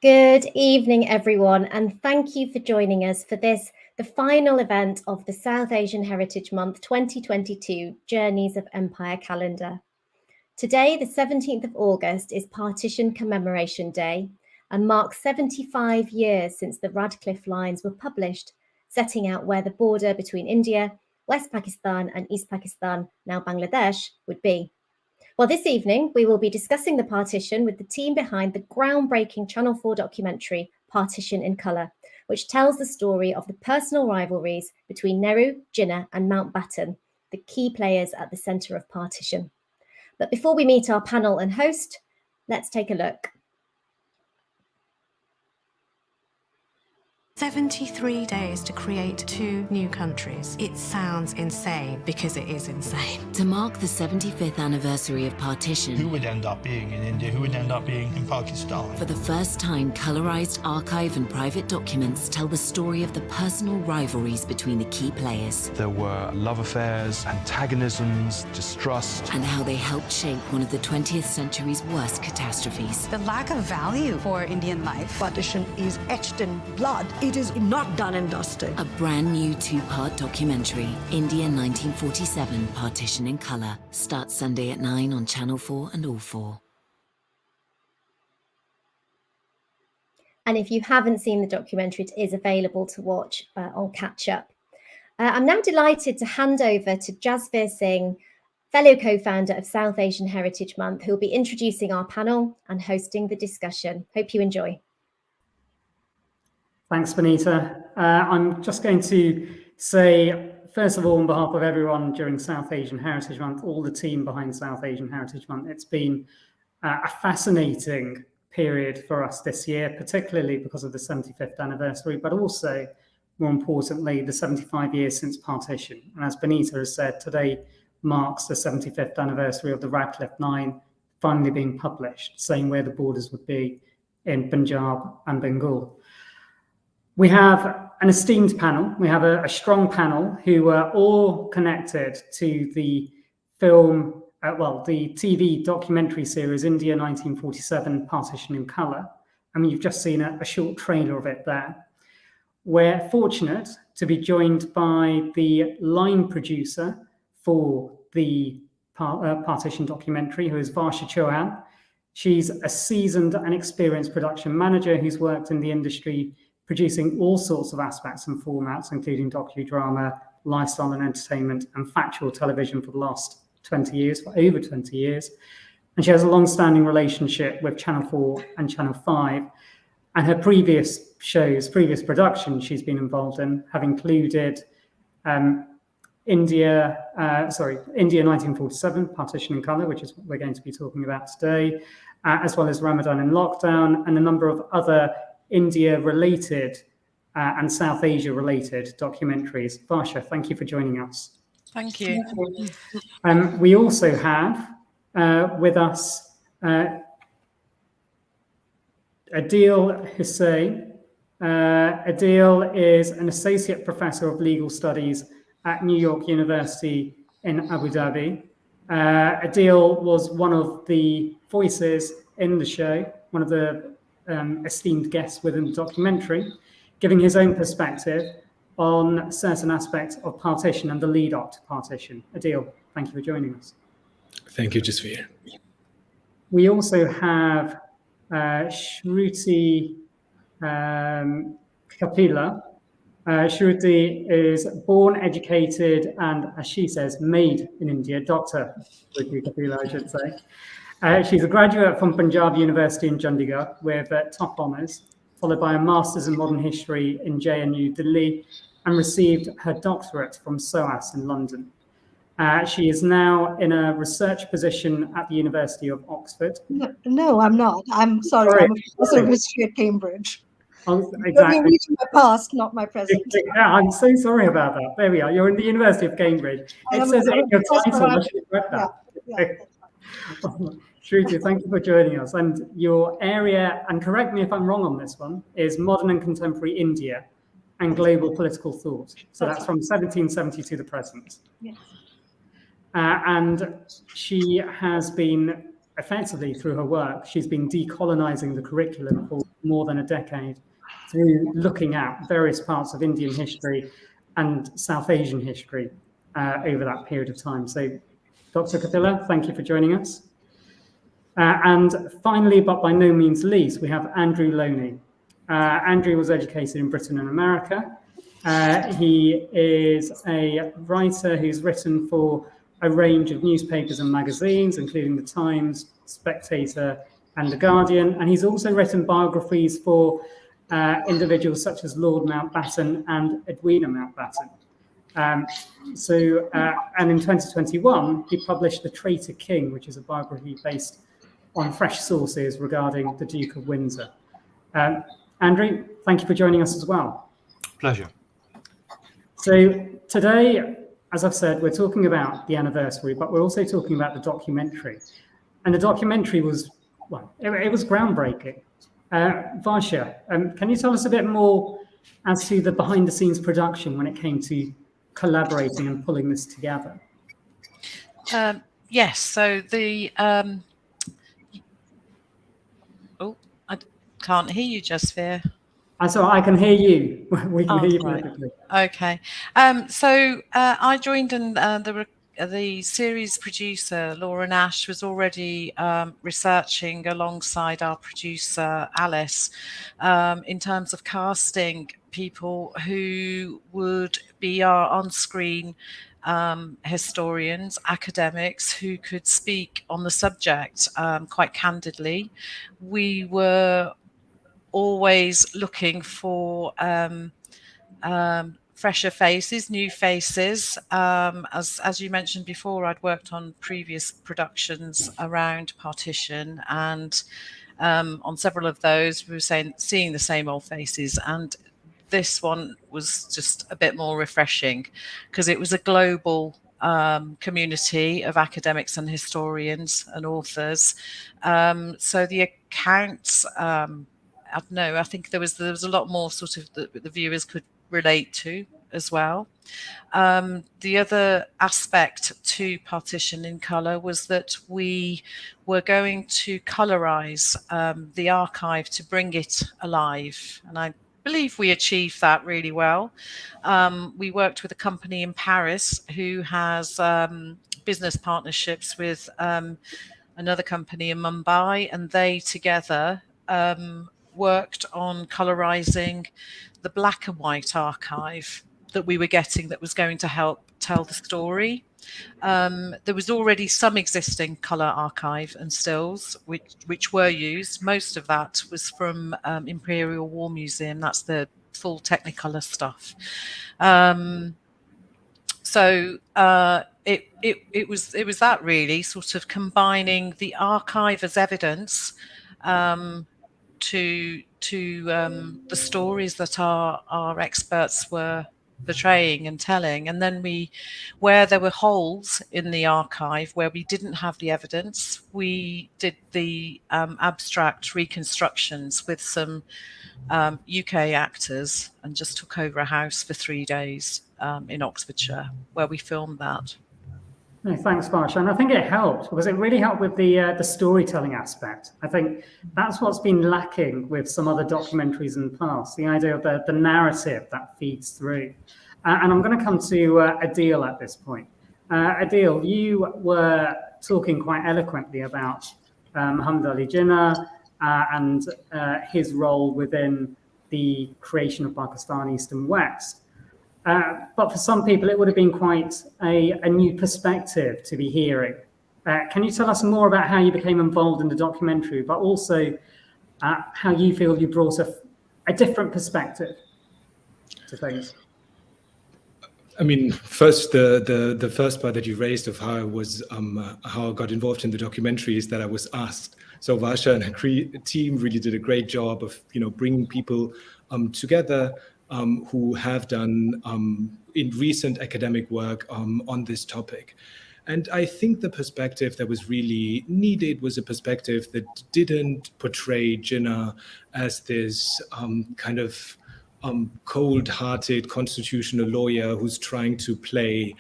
Good evening, everyone, and thank you for joining us for this, the final event of the South Asian Heritage Month 2022 Journeys of Empire calendar. Today, the 17th of August, is Partition Commemoration Day and marks 75 years since the Radcliffe Lines were published, setting out where the border between India, West Pakistan and East Pakistan, now Bangladesh, would be. Well, this evening, we will be discussing the partition with the team behind the groundbreaking Channel 4 documentary, Partition in Colour, which tells the story of the personal rivalries between Nehru, Jinnah and Mountbatten, the key players at the centre of partition. But before we meet our panel and host, let's take a look. 73 days to create 2 new countries. It sounds insane because it is insane. To mark the 75th anniversary of partition, who would end up being in India, who would end up being in Pakistan? For the first time, colorized archive and private documents tell the story of the personal rivalries between the key players. There were love affairs, antagonisms, distrust. And how they helped shape one of the 20th century's worst catastrophes. The lack of value for Indian life. Partition is etched in blood. It is not done and dusted. A brand new 2-part documentary, India 1947, Partition in Colour, starts Sunday at 9 on Channel 4 and All 4. And if you haven't seen the documentary, it is available to watch on Catch Up. I'm now delighted to hand over to Jasvir Singh, fellow co-founder of South Asian Heritage Month, who will be introducing our panel and hosting the discussion. Hope you enjoy. Thanks, Binita. I'm just going to say, first of all, on behalf of everyone during South Asian Heritage Month, all the team behind South Asian Heritage Month, it's been a fascinating period for us this year, particularly because of the 75th anniversary, but also, more importantly, the 75 years since partition. And as Binita has said, today marks the 75th anniversary of the Radcliffe Line finally being published, saying where the borders would be in Punjab and Bengal. We have an esteemed panel. We have a strong panel who are all connected to the film, the TV documentary series, India 1947, Partition in Colour. I mean, you've just seen a short trailer of it there. We're fortunate to be joined by the line producer for the Partition documentary, who is Varsha Chauhan. She's a seasoned and experienced production manager who's worked in the industry producing all sorts of aspects and formats, including docudrama, lifestyle and entertainment, and factual television for the last 20 years, for over 20 years. And she has a long-standing relationship with Channel 4 and Channel 5. And her previous shows, previous productions she's been involved in have included India 1947, Partition in Colour, which is what we're going to be talking about today, as well as Ramadan in Lockdown, and a number of other India-related and South Asia-related documentaries. Varsha, thank you for joining us. Thank you. We also have with us Attlee Hussain. Attlee is an associate professor of legal studies at New York University in Abu Dhabi. Attlee was one of the voices in the show, one of the esteemed guests within the documentary, giving his own perspective on certain aspects of partition and the lead up to partition. Attlee, thank you for joining us. Thank you, Jasvir. We also have Shruti Kapila. Shruti is born, educated, and, as she says, made in India. Dr. Shruti Kapila, I should say. She's a graduate from Punjab University in Chandigarh with top honours, followed by a Master's in Modern History in JNU Delhi, and received her doctorate from SOAS in London. She is now in a research position at the University of Oxford. No, I'm not. I'm sorry. I'm a professor of history at Cambridge. Exactly. You're reading my past, not my present. Yeah, I'm so sorry about that. There we are. You're in the University of Cambridge. It says it in your title. I should have read that. Yeah. Shruti, thank you for joining us. And your area, and correct me if I'm wrong on this one, is modern and contemporary India and global political thought. So that's from 1770 to the present. Yes. And she has been effectively through her work, she's been decolonizing the curriculum for more than a decade through looking at various parts of Indian history and South Asian history over that period of time. So, Dr. Kapila, thank you for joining us. And finally, but by no means least, we have Andrew Loney. Andrew was educated in Britain and America. He is a writer who's written for a range of newspapers and magazines, including The Times, Spectator, and The Guardian. And he's also written biographies for individuals such as Lord Mountbatten and Edwina Mountbatten. And in 2021, he published The Traitor King, which is a biography based on fresh sources regarding the Duke of Windsor. Andrew, thank you for joining us as well. Pleasure. So today, as I've said, we're talking about the anniversary, but we're also talking about the documentary. And the documentary was, well, it was groundbreaking. Varsha, can you tell us a bit more as to the behind-the-scenes production when it came to collaborating and pulling this together? Yes, so the... I can't hear you, Jasvir. So I can hear you. We can hear you perfectly. Okay. So I joined, and the series producer, Laura Nash, was already researching alongside our producer, Alice, in terms of casting people who would be our on-screen historians, academics who could speak on the subject quite candidly. We were always looking for fresher faces, new faces. As you mentioned before, I'd worked on previous productions around Partition, and on several of those we were seeing the same old faces, and this one was just a bit more refreshing because it was a global community of academics and historians and authors. So the accounts, I don't know, I think there was a lot more sort of the viewers could relate to as well. The other aspect to Partition in Colour was that we were going to colorise the archive to bring it alive, and I believe we achieved that really well. We worked with a company in Paris who has business partnerships with another company in Mumbai, and they together worked on colorizing the black and white archive that we were getting that was going to help tell the story. There was already some existing colour archive and stills which were used. Most of that was from Imperial War Museum. That's the full Technicolor stuff. So it was that really sort of combining the archive as evidence to the stories that our experts were portraying and telling, and then where there were holes in the archive where we didn't have the evidence, we did the abstract reconstructions with some UK actors and just took over a house for 3 days in Oxfordshire where we filmed that. No, thanks, Varsha. And I think it helped because it really helped with the storytelling aspect. I think that's what's been lacking with some other documentaries in the past, the idea of the narrative that feeds through. And I'm going to come to Attlee at this point. Attlee, you were talking quite eloquently about Muhammad Ali Jinnah and his role within the creation of Pakistan East and West. But for some people, it would have been quite a new perspective to be hearing. Can you tell us more about how you became involved in the documentary, but also how you feel you brought a different perspective to things? I mean, first, the first part that you raised of how I got involved in the documentary is that I was asked. So Varsha and her team really did a great job of, bringing people together who have done in recent academic work on this topic. And I think the perspective that was really needed was a perspective that didn't portray Jinnah as this kind of cold-hearted constitutional lawyer who's trying to play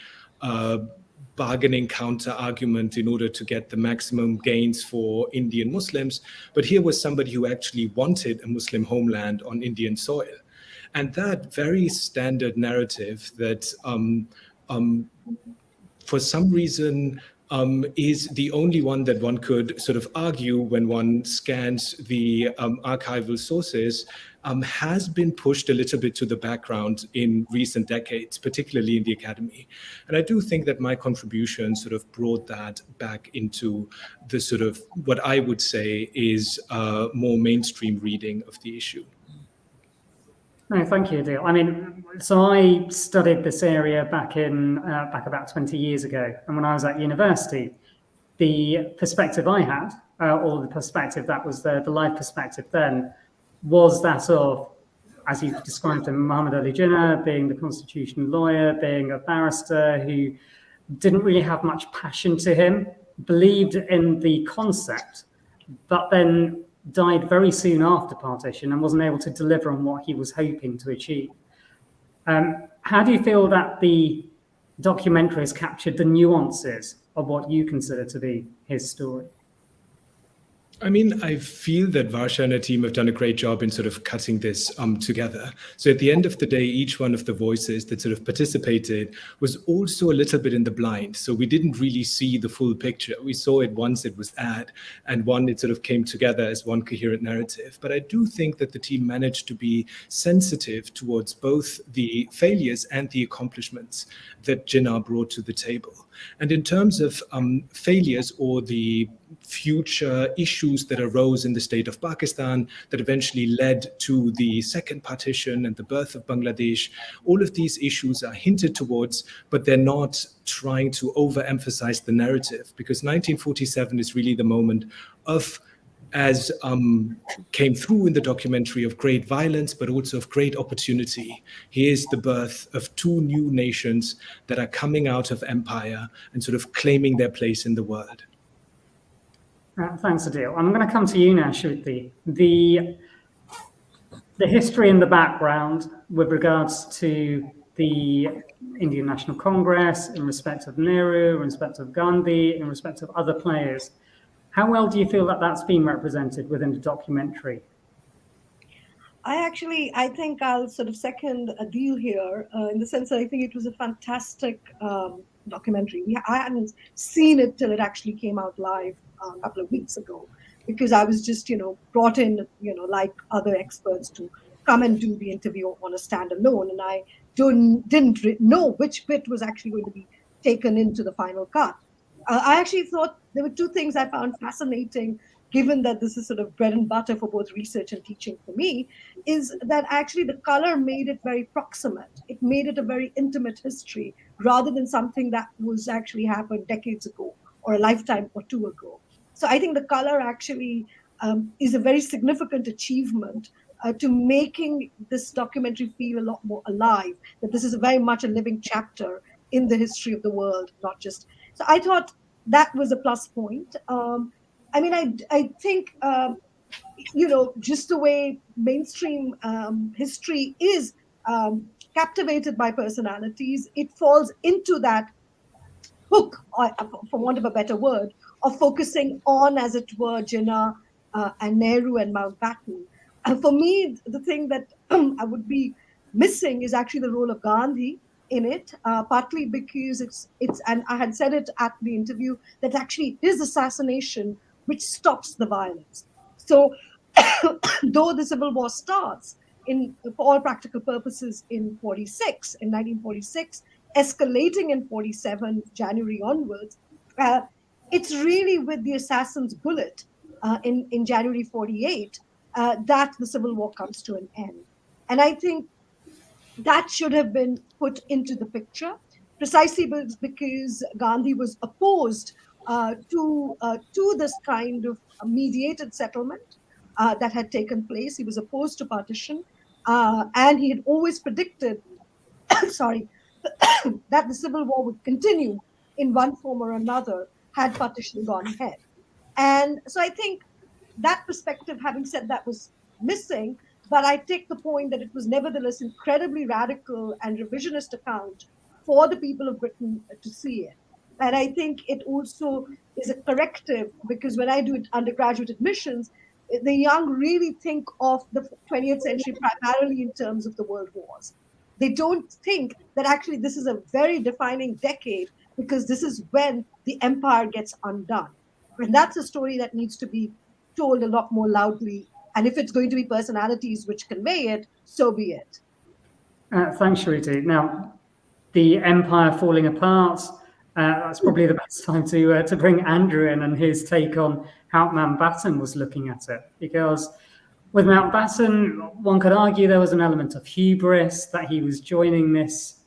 bargaining counter argument in order to get the maximum gains for Indian Muslims. But here was somebody who actually wanted a Muslim homeland on Indian soil. And that very standard narrative that for some reason is the only one that one could sort of argue when one scans the archival sources, has been pushed a little bit to the background in recent decades, particularly in the academy. And I do think that my contribution sort of brought that back into the sort of what I would say is a more mainstream reading of the issue. No, thank you, Adil. I mean, so I studied this area back about 20 years ago. And when I was at university, the perspective I had, or the perspective that was the life perspective then, was that of, as you described him, Muhammad Ali Jinnah being the constitutional lawyer, being a barrister who didn't really have much passion to him, believed in the concept, but then died very soon after partition and wasn't able to deliver on what he was hoping to achieve. How do you feel that the documentary has captured the nuances of what you consider to be his story? I mean, I feel that Varsha and her team have done a great job in sort of cutting this together. So at the end of the day, each one of the voices that sort of participated was also a little bit in the blind. So we didn't really see the full picture. We saw it once it was aired, and one, it sort of came together as one coherent narrative. But I do think that the team managed to be sensitive towards both the failures and the accomplishments that Jinnah brought to the table. And in terms of failures or the future issues that arose in the state of Pakistan that eventually led to the second partition and the birth of Bangladesh, all of these issues are hinted towards, but they're not trying to overemphasize the narrative, because 1947 is really the moment of, as came through in the documentary, of great violence, but also of great opportunity. Here's the birth of two new nations that are coming out of empire and sort of claiming their place in the world. Thanks, Adil. I'm going to come to you now, Shruti. The history in the background with regards to the Indian National Congress, in respect of Nehru, in respect of Gandhi, in respect of other players, how well do you feel that that's been represented within the documentary? I think I'll sort of second Adil here in the sense that I think it was a fantastic documentary. I hadn't seen it till it actually came out live a couple of weeks ago, because I was just, brought in, like other experts to come and do the interview on a standalone. And I didn't know which bit was actually going to be taken into the final cut. I actually thought there were two things I found fascinating, given that this is sort of bread and butter for both research and teaching for me, is that actually the color made it very proximate. It made it a very intimate history rather than something that was actually happened decades ago or a lifetime or two ago. So I think the color actually is a very significant achievement to making this documentary feel a lot more alive, that this is very much a living chapter in the history of the world, not just. So I thought that was a plus point. I think, just the way mainstream history is captivated by personalities, it falls into that hook, for want of a better word, of focusing on, as it were, Jinnah and Nehru and Mountbatten. And for me, the thing that I would be missing is actually the role of Gandhi in it, partly because it's, and I had said it at the interview, that actually his assassination which stops the violence. So though the Civil War starts for all practical purposes in 1946, escalating in 47, January onwards, it's really with the assassin's bullet in January 48 that the Civil War comes to an end. And I think that should have been put into the picture, precisely because Gandhi was opposed to this kind of mediated settlement that had taken place. He was opposed to partition, and he had always predicted, that the Civil War would continue in one form or another had partition gone ahead. And so I think that perspective, having said that, was missing. But I take the point that it was nevertheless incredibly radical and revisionist account for the people of Britain to see it. And I think it also is a corrective, because when I do undergraduate admissions, the young really think of the 20th century primarily in terms of the world wars. They don't think that actually this is a very defining decade, because this is when the empire gets undone. And that's a story that needs to be told a lot more loudly. And if it's going to be personalities which convey it, so be it. Thanks, Shruti. Now, the empire falling apart, that's probably the best time to bring Andrew in and his take on how Mountbatten was looking at it. Because with Mountbatten, one could argue there was an element of hubris, that he was joining this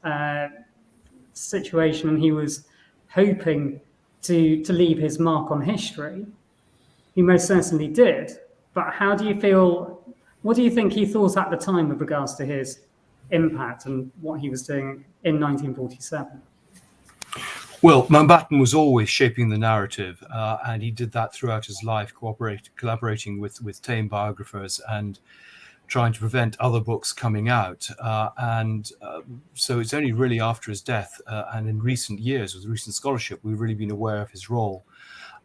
situation and he was hoping to leave his mark on history. He most certainly did. But how do you feel, what do you think he thought at the time with regards to his impact and what he was doing in 1947? Well, Mountbatten was always shaping the narrative, and he did that throughout his life, collaborating with tame biographers and trying to prevent other books coming out. So it's only really after his death and in recent years, with recent scholarship, we've really been aware of his role.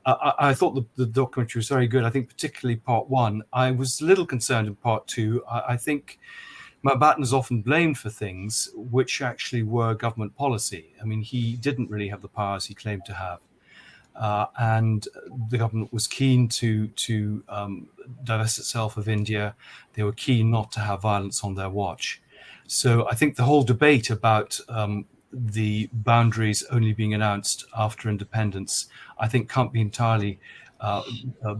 I thought the documentary was very good. I think particularly part one. I was a little concerned in part two. I think Mountbatten is often blamed for things which actually were government policy. I mean, he didn't really have the powers he claimed to have. And the government was keen to divest itself of India. They were keen not to have violence on their watch. So I think the whole debate about the boundaries only being announced after independence, I think can't be entirely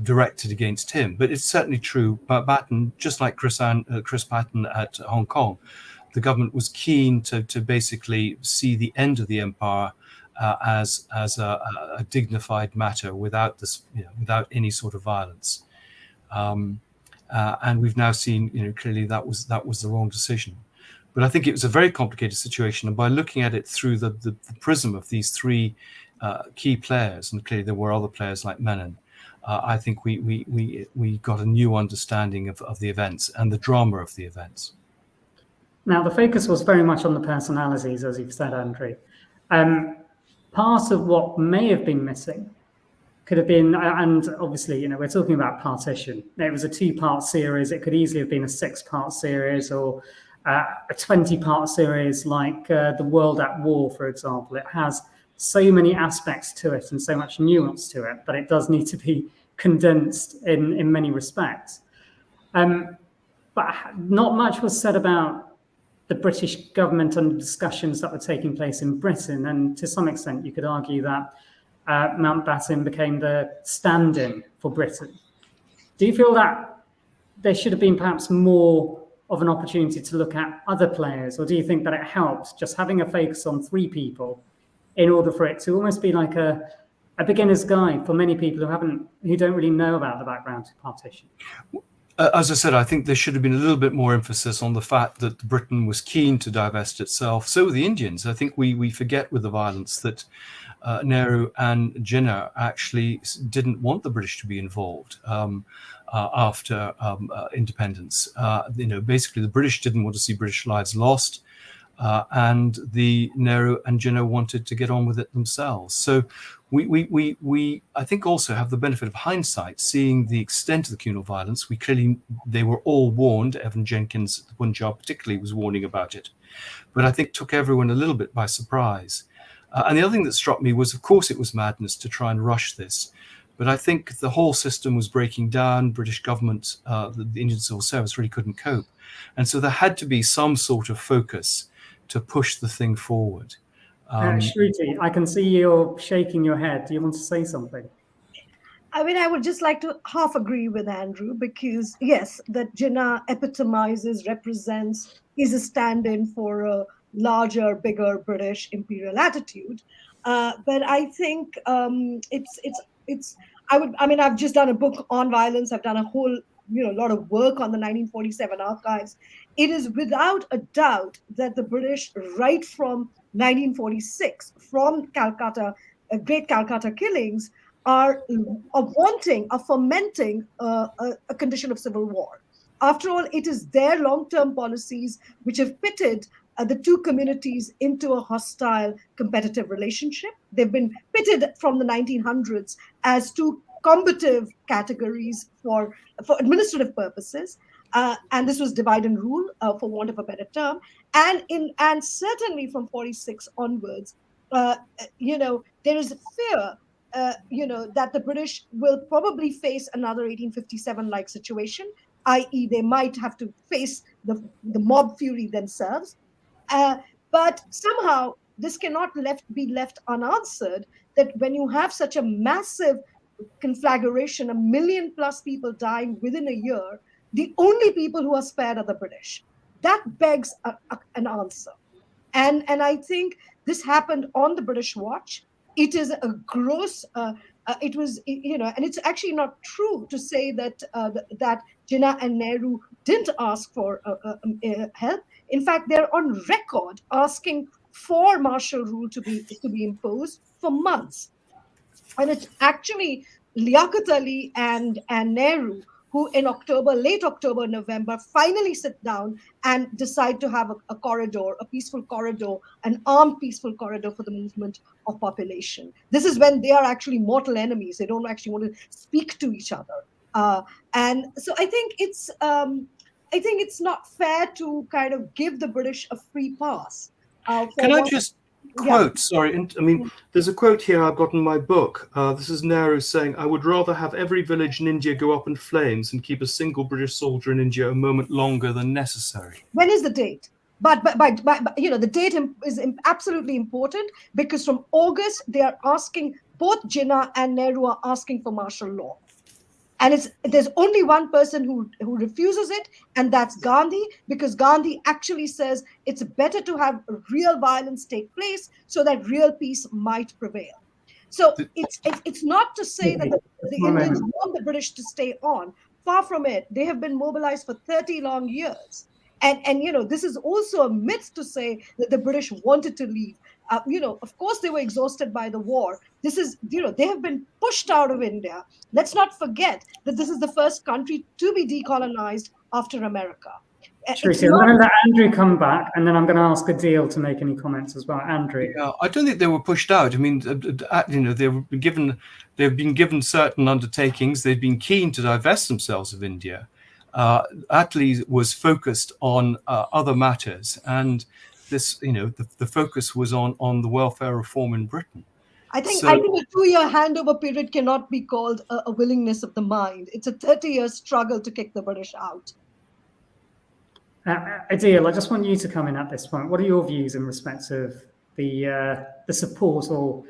directed against him. But it's certainly true. Mountbatten, just like Chris Patten at Hong Kong, the government was keen to basically see the end of the empire as a dignified matter without this, without any sort of violence. And we've now seen, clearly that was the wrong decision. But I think it was a very complicated situation, and by looking at it through the prism of these three key players, and clearly there were other players like Menon, I think we got a new understanding of the events and the drama of the events. Now, the focus was very much on the personalities, as you've said, Andrew. Part of what may have been missing could have been, and obviously, we're talking about Partition. It was a 2-part series. It could easily have been a 6-part series or a 20-part series like The World at War, for example. It has so many aspects to it and so much nuance to it that it does need to be condensed in many respects. But not much was said about the British government and discussions that were taking place in Britain. And to some extent, you could argue that Mountbatten became the stand-in for Britain. Do you feel that there should have been perhaps more of an opportunity to look at other players? Or do you think that it helped just having a focus on 3 people in order for it to almost be like a beginner's guide for many people who don't really know about the background to Partition? As I said, I think there should have been a little bit more emphasis on the fact that Britain was keen to divest itself. So were the Indians. I think we forget with the violence that Nehru and Jinnah actually didn't want the British to be involved after independence. Basically the British didn't want to see British lives lost. And the Nehru and Jinnah wanted to get on with it themselves. So we I think also have the benefit of hindsight, seeing the extent of the communal violence. They were all warned. Evan Jenkins, the Punjab particularly, was warning about it, but I think took everyone a little bit by surprise. And the other thing that struck me was, of course, it was madness to try and rush this. But I think the whole system was breaking down. British government, the Indian Civil Service really couldn't cope. And so there had to be some sort of focus to push the thing forward. Shruti, I can see you're shaking your head. Do you want to say something? I mean, I would just like to half agree with Andrew, because yes, that Jinnah epitomizes, represents, is a stand-in for a larger, bigger British imperial attitude. But I think I've just done a book on violence. I've done a whole lot of work on the 1947 archives. It is without a doubt that the British, right from 1946, from Calcutta, Great Calcutta killings, are fomenting a condition of civil war. After all, it is their long-term policies which have pitted the two communities into a hostile competitive relationship. They've been pitted from the 1900s as two combative categories for administrative purposes. And this was divide and rule, for want of a better term. And certainly from 46 onwards, there is fear, that the British will probably face another 1857-like situation, i.e. they might have to face the mob fury themselves. But somehow this cannot be left unanswered, that when you have such a massive conflagration, 1 million plus people dying within a year, the only people who are spared are the British. That begs an answer. And I think this happened on the British watch. It is a gross, and it's actually not true to say that that Jinnah and Nehru didn't ask for help. In fact, they're on record asking for martial rule to be imposed for months. And it's actually Liaquat Ali and Nehru who in late October, November, finally sit down and decide to have a corridor, a peaceful corridor, an armed peaceful corridor for the movement of population. This is when they are actually mortal enemies. They don't actually want to speak to each other. And so I think it's not fair to kind of give the British a free pass. Can I just quote? Sorry, I mean, there's a quote here I've got in my book. This is Nehru saying, "I would rather have every village in India go up in flames and keep a single British soldier in India a moment longer than necessary." When is the date? But the date is absolutely important, because from August they are asking, both Jinnah and Nehru are asking for martial law. And there's only one person who refuses it, and that's Gandhi, because Gandhi actually says it's better to have real violence take place so that real peace might prevail. So it's not to say that the Indians want the British to stay on. Far from it. They have been mobilized for 30 long years. And this is also a myth to say that the British wanted to leave. Of course, they were exhausted by the war. This is, they have been pushed out of India. Let's not forget that this is the first country to be decolonized after America. Shruti, I'm going to let Andrew come back, and then I'm going to ask Attlee to make any comments as well. Andrew. Yeah, I don't think they were pushed out. I mean, they've been given certain undertakings. They've been keen to divest themselves of India. Attlee was focused on other matters, and this, the focus was on the welfare reform in Britain. I think a 2-year handover period cannot be called a willingness of the mind. It's a 30-year struggle to kick the British out. Attlee, I just want you to come in at this point. What are your views in respect of the support or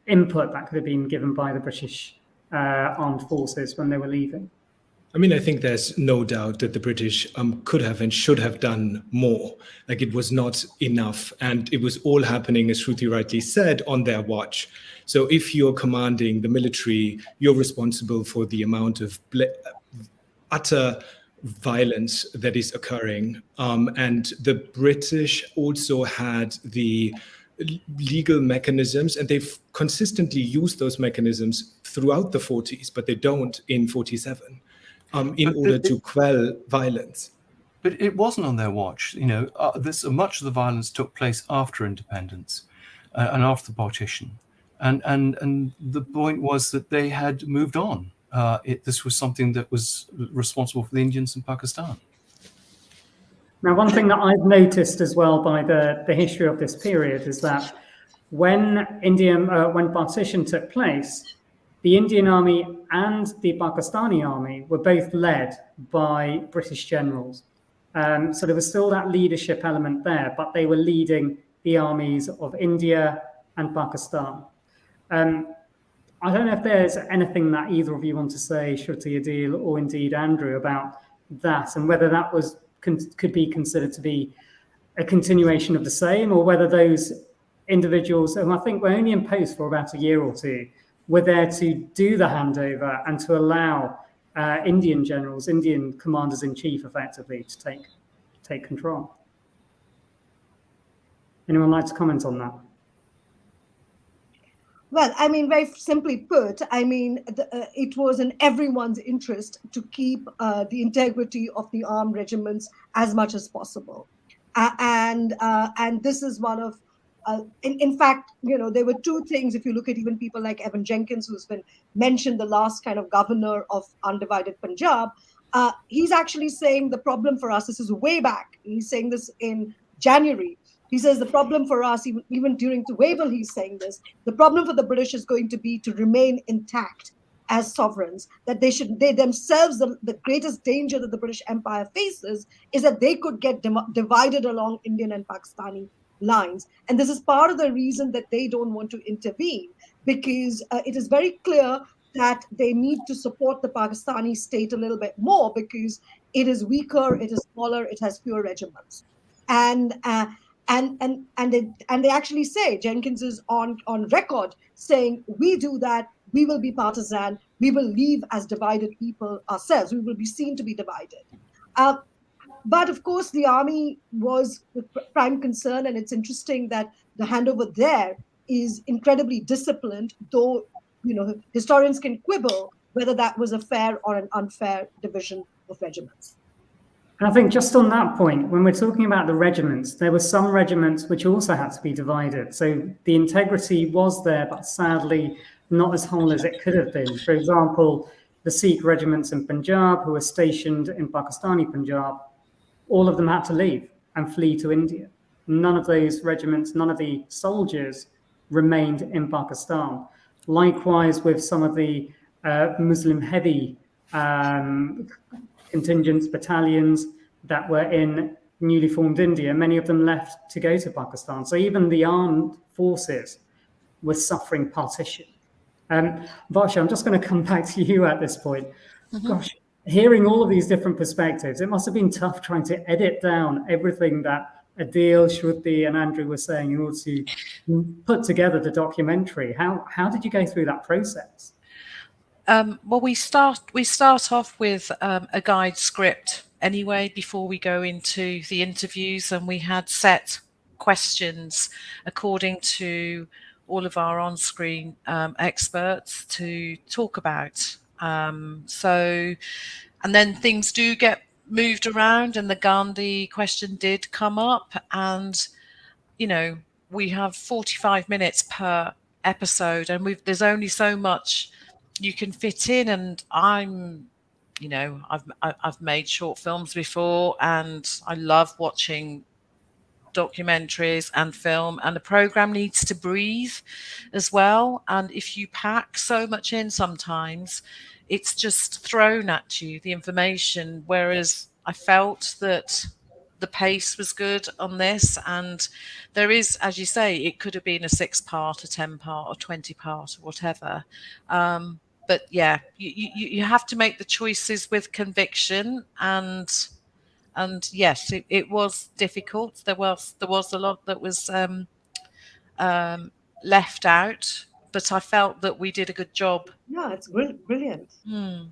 input that could have been given by the British armed forces when they were leaving? I mean, I think there's no doubt that the British could have and should have done more. Like, it was not enough. And it was all happening, as Shruti rightly said, on their watch. So if you're commanding the military, you're responsible for the amount of utter violence that is occurring. And the British also had the legal mechanisms, and they've consistently used those mechanisms throughout the 40s, but they don't in 47. In order to quell violence. But it wasn't on their watch. Much of the violence took place after independence and after the partition. And the point was that they had moved on. This was something that was responsible for the Indians in Pakistan. Now, one thing that I've noticed as well by the history of this period is that when partition took place, the Indian Army and the Pakistani Army were both led by British generals. So there was still that leadership element there, but they were leading the armies of India and Pakistan. I don't know if there's anything that either of you want to say, Shruti, Attlee, or indeed Andrew, about that, and whether that could be considered to be a continuation of the same, or whether those individuals, who I think were only in post for about a year or two, were there to do the handover and to allow Indian generals, Indian commanders-in-chief, effectively, to take control. Anyone like to comment on that? Well, I mean, very simply put, it was in everyone's interest to keep the integrity of the armed regiments as much as possible. And this is one of, in fact, there were two things. If you look at even people like Evan Jenkins, who's been mentioned, the last kind of governor of undivided Punjab, he's actually saying the problem for us, this is way back, he's saying this in January. He says the problem for us, even during the Wavell, he's saying this, the problem for the British is going to be to remain intact as sovereigns, that they themselves, the greatest danger that the British Empire faces is that they could get divided along Indian and Pakistani lines. And this is part of the reason that they don't want to intervene, because it is very clear that they need to support the Pakistani state a little bit more, because it is weaker, it is smaller, it has fewer regiments. And they actually say, Jenkins is on record saying, we do that, we will be partisan, we will leave as divided people ourselves, we will be seen to be divided. But of course, the army was the prime concern, and it's interesting that the handover there is incredibly disciplined, though historians can quibble whether that was a fair or an unfair division of regiments. And I think just on that point, when we're talking about the regiments, there were some regiments which also had to be divided. So the integrity was there, but sadly not as whole as it could have been. For example, the Sikh regiments in Punjab who were stationed in Pakistani Punjab, all of them had to leave and flee to India. None of those regiments, none of the soldiers remained in Pakistan. Likewise with some of the Muslim-heavy contingents, battalions that were in newly formed India, many of them left to go to Pakistan. So even the armed forces were suffering partition. Varsha, I'm just going to come back to you at this point. Mm-hmm. Gosh, hearing all of these different perspectives, it must have been tough trying to edit down everything that Adil, Shruti, and Andrew were saying in order to put together the documentary. How did you go through that process? Well, we start off with a guide script anyway before we go into the interviews, and we had set questions according to all of our on-screen experts to talk about. And then things do get moved around, and the Gandhi question did come up, and we have 45 minutes per episode, and there's only so much you can fit in. And I've made short films before, and I love watching documentaries and film, and the program needs to breathe as well. And if you pack so much in, sometimes it's just thrown at you, the information, whereas I felt that the pace was good on this. And there is, as you say, it could have been a 6-part, a 10-part, or 20-part, or whatever. But yeah, you have to make the choices with conviction, and yes, it was difficult. There was a lot that was left out, but I felt that we did a good job. Yeah, it's brilliant. And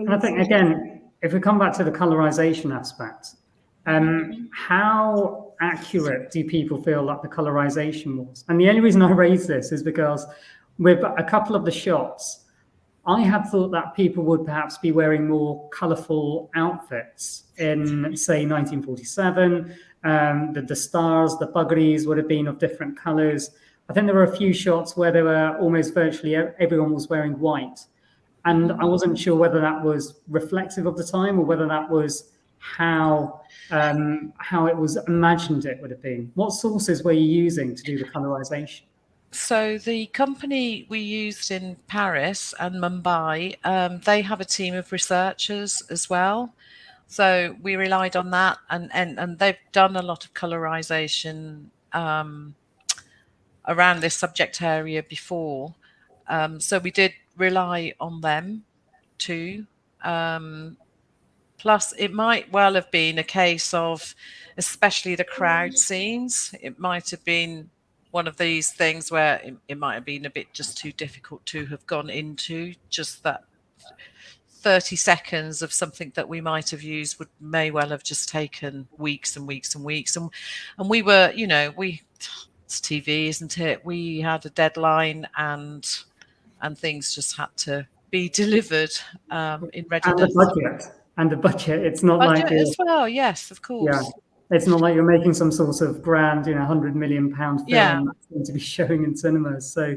I think, again, if we come back to the colorization aspect, how accurate do people feel like the colorization was? And the only reason I raise this is because with a couple of the shots, I had thought that people would perhaps be wearing more colourful outfits in, say, 1947. The stars, the buggeries would have been of different colours. I think there were a few shots where they were almost virtually everyone was wearing white. And I wasn't sure whether that was reflective of the time or whether that was how it was imagined it would have been. What sources were you using to do the colorization? So the company we used in Paris and Mumbai, they have a team of researchers as well. So we relied on that, and they've done a lot of colorization around this subject area before. So we did rely on them too. Plus, it might well have been a case of, especially the crowd scenes, it might have been one of these things where it might have been a bit just too difficult to have gone into. Just that 30 seconds of something that we might have used may well have just taken weeks and weeks and weeks. And we were, it's TV, isn't it? We had a deadline, and things just had to be delivered in readiness. And the budget. It's not budget like as well. Yes, of course. It's not like you're making some sort of grand, £100 million film that's going to be showing in cinemas. So,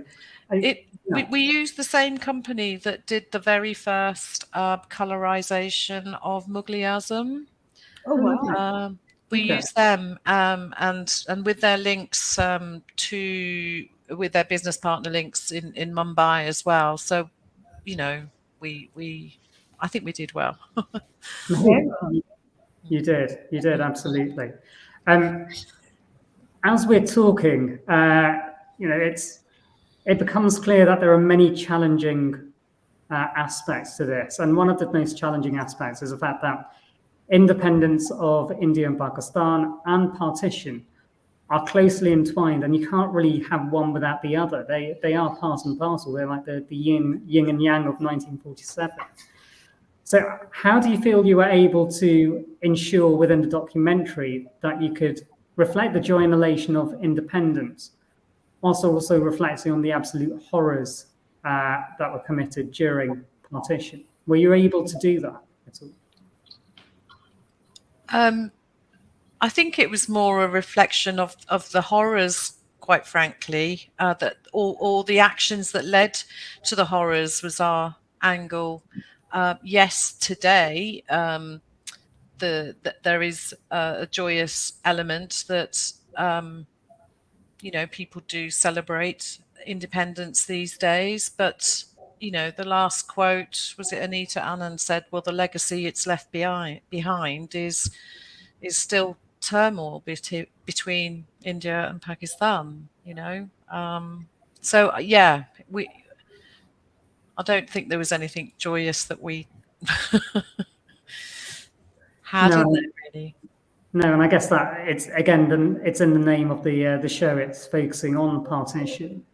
we used the same company that did the very first colorization of Mughal-e-Azam. Oh wow! We use them, and with their links with their business partner links in Mumbai as well. So, I think we did well. You did absolutely. As we're talking, it becomes clear that there are many challenging aspects to this, and one of the most challenging aspects is the fact that independence of India and Pakistan and partition are closely entwined, and you can't really have one without the other. They are part and parcel. They're like the yin and yang of 1947. So how do you feel you were able to ensure within the documentary that you could reflect the joy and elation of independence, whilst also reflecting on the absolute horrors that were committed during partition? Were you able to do that at all? I think it was more a reflection of the horrors, quite frankly, that all the actions that led to the horrors was our angle. Yes, today there is a joyous element that people do celebrate independence these days, but the last quote, was it Anita Anand said, well, the legacy it's left behind is still turmoil between India and Pakistan. So yeah, I don't think there was anything joyous that we had in there, really. No, and I guess that it's again, it's in the name of the show. It's focusing on partition.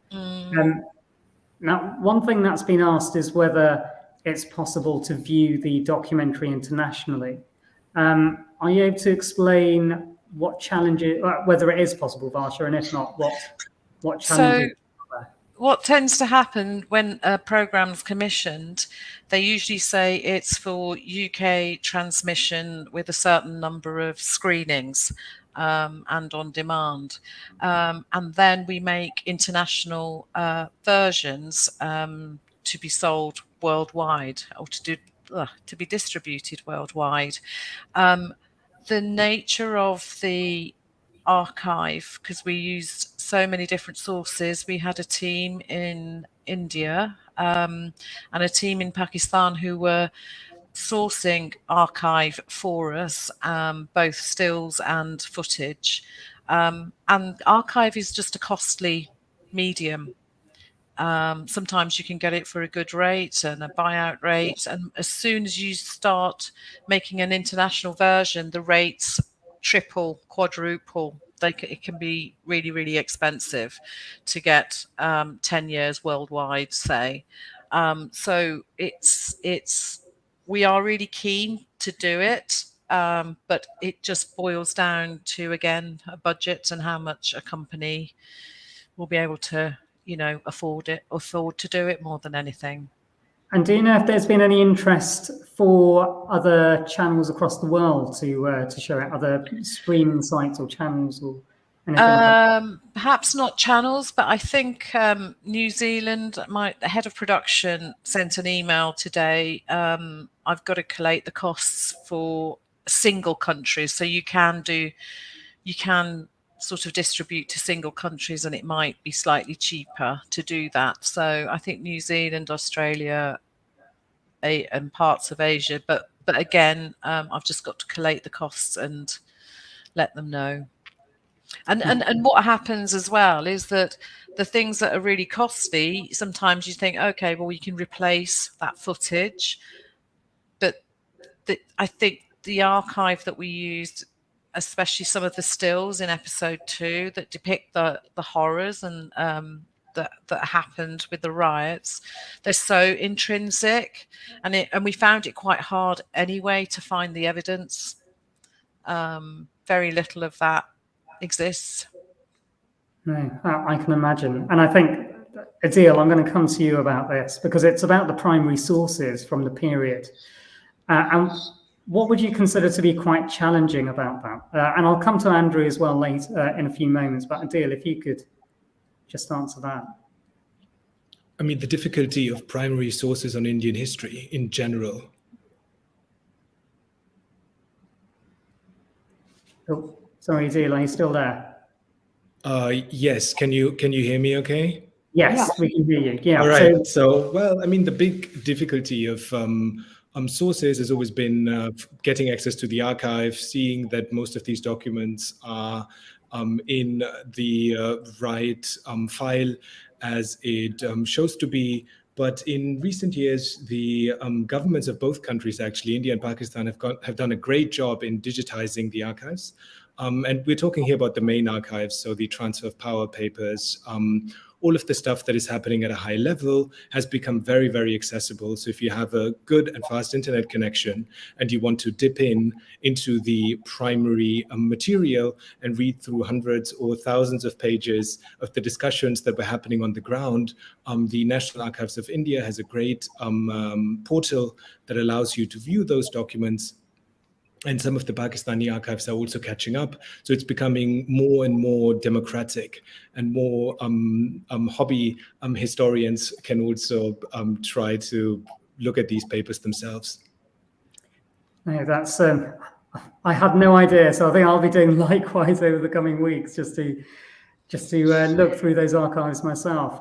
Now, one thing that's been asked is whether it's possible to view the documentary internationally. Are you able to explain what challenges, whether it is possible, Varsha, and if not, what challenges? So, what tends to happen when a program's commissioned, they usually say it's for UK transmission with a certain number of screenings and on demand. And then we make international versions to be sold worldwide, or to be distributed worldwide. The nature of the archive, because we used so many different sources, we had a team in India and a team in Pakistan who were sourcing archive for us, both stills and footage. And archive is just a costly medium. Sometimes you can get it for a good rate and a buyout rate, and as soon as you start making an international version, the rates triple, quadruple. It can be really, really expensive to get 10 years worldwide, say. So we are really keen to do it, but it just boils down to, again, a budget and how much a company will be able to afford to do it, more than anything. And do you know if there's been any interest for other channels across the world to show it, other streaming sites or channels or anything? Perhaps not channels, but I think New Zealand, my head of production sent an email today. I've got to collate the costs for single countries, so you can sort of distribute to single countries, and it might be slightly cheaper to do that. So I think New Zealand, Australia, and parts of Asia, but again, I've just got to collate the costs and let them know. And what happens as well is that the things that are really costly, sometimes you think, okay, well, you can replace that footage, but I think the archive that we used, especially some of the stills in episode 2 that depict the horrors and that happened with the riots, they're so intrinsic, and we found it quite hard anyway to find the evidence. Very little of that exists. No, I can imagine. And I think, Adil, I'm going to come to you about this because it's about the primary sources from the period. And what would you consider to be quite challenging about that? And I'll come to Andrew as well later in a few moments, but Adil, if you could just answer that. I mean, the difficulty of primary sources on Indian history in general. Oh, sorry, Adil, are you still there? Yes, can you hear me okay? Yes, we can hear you. Yeah. All right. So, well, I mean, the big difficulty of sources has always been getting access to the archive, seeing that most of these documents are in the right file as it shows to be. But in recent years, the governments of both countries, actually, India and Pakistan, have done a great job in digitizing the archives. And we're talking here about the main archives, so the transfer of power papers, all of the stuff that is happening at a high level has become very, very accessible. So if you have a good and fast internet connection and you want to dip into the primary material and read through hundreds or thousands of pages of the discussions that were happening on the ground, the National Archives of India has a great portal that allows you to view those documents. And some of the Pakistani archives are also catching up. So it's becoming more and more democratic, and more hobby historians can also try to look at these papers themselves. No, that's I had no idea, so I think I'll be doing likewise over the coming weeks, just to look through those archives myself.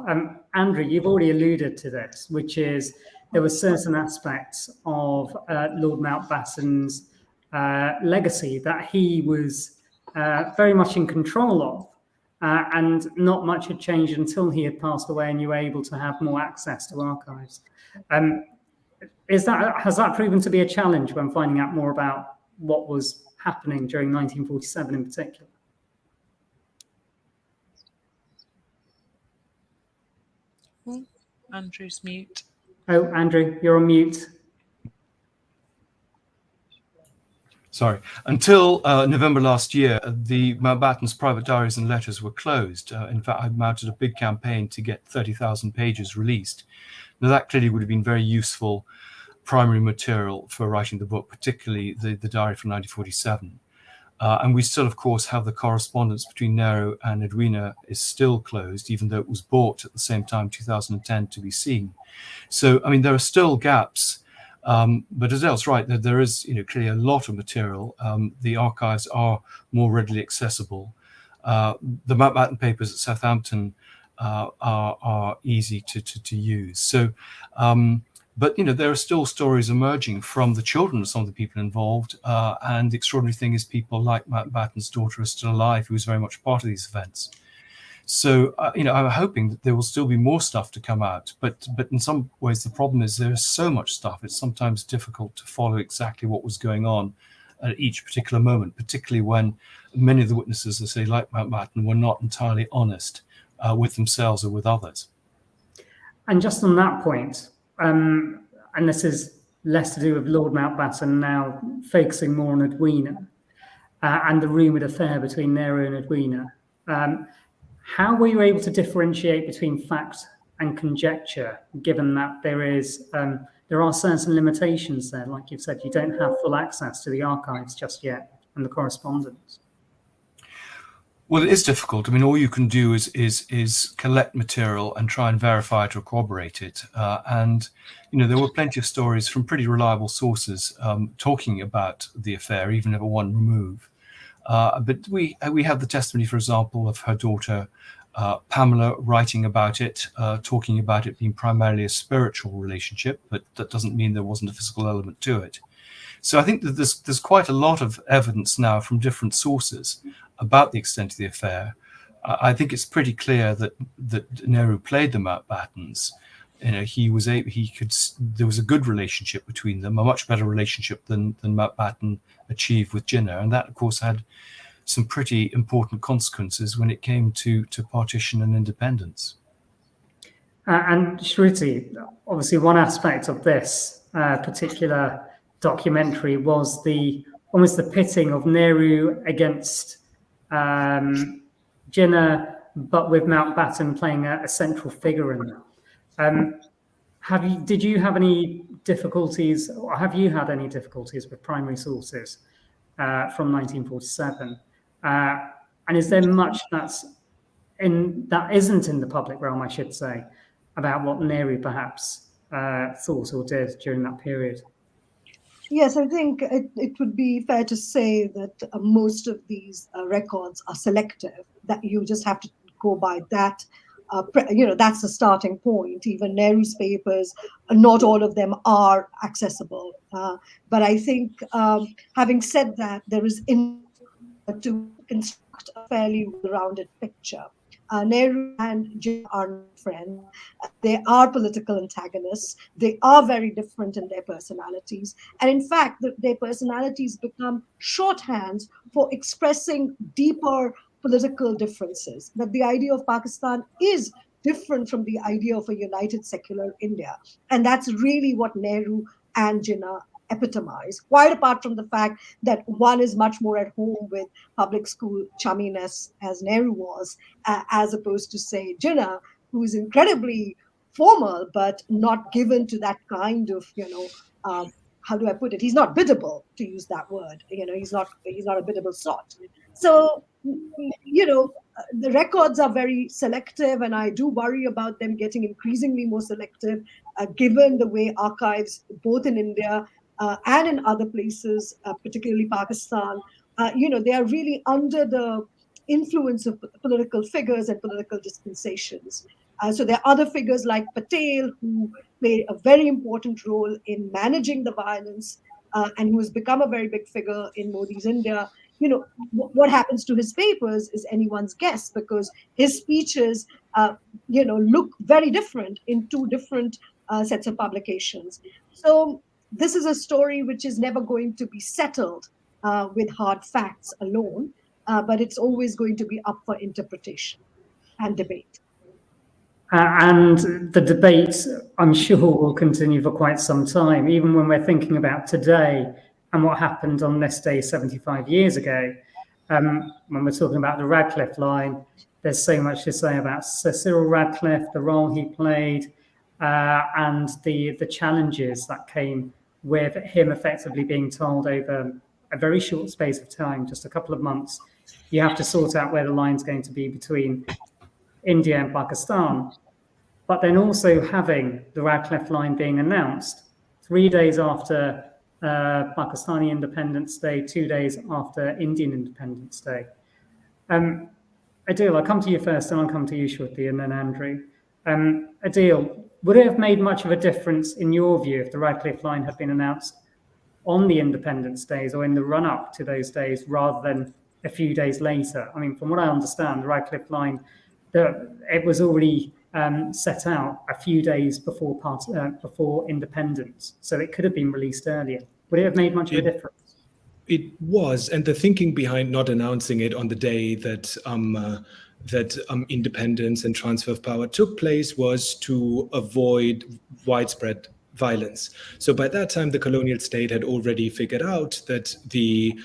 Andrew, you've already alluded to this, which is there were certain aspects of Lord Mountbatten's legacy that he was very much in control of, and not much had changed until he had passed away and you were able to have more access to archives. Has that proven to be a challenge when finding out more about what was happening during 1947 in particular? Andrew's mute. Oh, Andrew, you're on mute. Sorry. Until November last year, the Mountbatten's private diaries and letters were closed. In fact, I mounted a big campaign to get 30,000 pages released. Now, that clearly would have been very useful primary material for writing the book, particularly the diary from 1947. And we still, of course, have the correspondence between Nehru and Edwina is still closed, even though it was bought at the same time, 2010, to be seen. So, I mean, there are still gaps. But Adele's right, that there is clearly a lot of material. The archives are more readily accessible. The Mountbatten papers at Southampton are easy to use. So, but there are still stories emerging from the children of some of the people involved. And the extraordinary thing is people like Mountbatten's daughter are still alive, who was very much part of these events. So, I'm hoping that there will still be more stuff to come out. But in some ways, the problem is there is so much stuff. It's sometimes difficult to follow exactly what was going on at each particular moment, particularly when many of the witnesses, as say, like Mountbatten, were not entirely honest with themselves or with others. And just on that point, and this is less to do with Lord Mountbatten now focusing more on Edwina and the rumoured affair between Nehru and Edwina. How were you able to differentiate between fact and conjecture, given that there are certain limitations there? Like you've said, you don't have full access to the archives just yet and the correspondence. Well, it is difficult. I mean, all you can do is collect material and try and verify it or corroborate it. And there were plenty of stories from pretty reliable sources talking about the affair, even if one remove. But we have the testimony, for example, of her daughter Pamela writing about it, talking about it being primarily a spiritual relationship, but that doesn't mean there wasn't a physical element to it. So I think that there's quite a lot of evidence now from different sources about the extent of the affair. I think it's pretty clear that Nehru played the Mountbattens. There was a good relationship between them, a much better relationship than Mountbatten achieved with Jinnah, and that, of course, had some pretty important consequences when it came to partition and independence. And Shruti, obviously, one aspect of this particular documentary was almost the pitting of Nehru against Jinnah, but with Mountbatten playing a central figure in that. Did you have any difficulties, or have you had any difficulties with primary sources from 1947? And is there much that isn't in the public realm, I should say, about what Nehru perhaps thought or did during that period? Yes, I think it would be fair to say that most of these records are selective, that you just have to go by that. That's the starting point. Even Nehru's papers, not all of them are accessible. But I think, having said that, there is to construct a fairly rounded picture. Nehru and Jinnah are not friends. They are political antagonists. They are very different in their personalities. And in fact, their personalities become shorthands for expressing deeper political differences. That the idea of Pakistan is different from the idea of a united secular India. And that's really what Nehru and Jinnah epitomize, quite apart from the fact that one is much more at home with public school chumminess, as Nehru was, as opposed to, say, Jinnah, who is incredibly formal, but not given to that kind of, how do I put it? He's not biddable, to use that word. He's not a biddable sort. So, the records are very selective, and I do worry about them getting increasingly more selective, given the way archives, both in India and in other places, particularly Pakistan, they are really under the influence of political figures and political dispensations. So there are other figures like Patel, who played a very important role in managing the violence, and who has become a very big figure in Modi's India. What happens to his papers is anyone's guess, because his speeches, look very different in two different sets of publications. So this is a story which is never going to be settled with hard facts alone, but it's always going to be up for interpretation and debate. And the debate, I'm sure, will continue for quite some time, even when we're thinking about today and what happened on this day 75 years ago. When we're talking about the Radcliffe line, there's so much to say about Sir Cyril Radcliffe, the role he played, and the challenges that came with him effectively being told over a very short space of time, just a couple of months, you have to sort out where the line's going to be between India and Pakistan. But then also having the Radcliffe line being announced 3 days after Pakistani Independence Day, 2 days after Indian Independence Day. Adil, I'll come to you first, and I'll come to you, Shruti, and then Andrew. Adil, would it have made much of a difference, in your view, if the Radcliffe line had been announced on the Independence Days or in the run-up to those days rather than a few days later? I mean, from what I understand, the Radcliffe line, it was already set out a few days before independence, so it could have been released earlier. Would it have made much of a difference? It was, and the thinking behind not announcing it on the day that independence and transfer of power took place was to avoid widespread violence. So by that time, the colonial state had already figured out that the